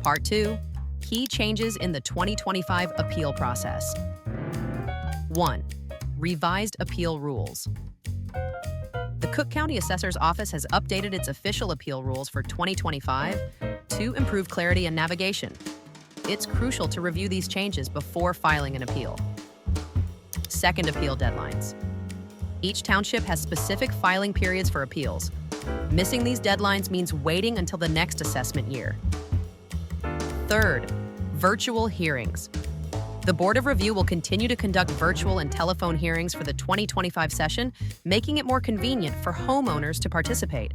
Part 2, Key Changes in the 2025 Appeal Process. 1. Revised Appeal Rules. The Cook County Assessor's Office has updated its official appeal rules for 2025 to improve clarity and navigation. It's crucial to review these changes before filing an appeal. Second, appeal deadlines. Each township has specific filing periods for appeals. Missing these deadlines means waiting until the next assessment year. Third, virtual hearings. The Board of Review will continue to conduct virtual and telephone hearings for the 2025 session, making it more convenient for homeowners to participate.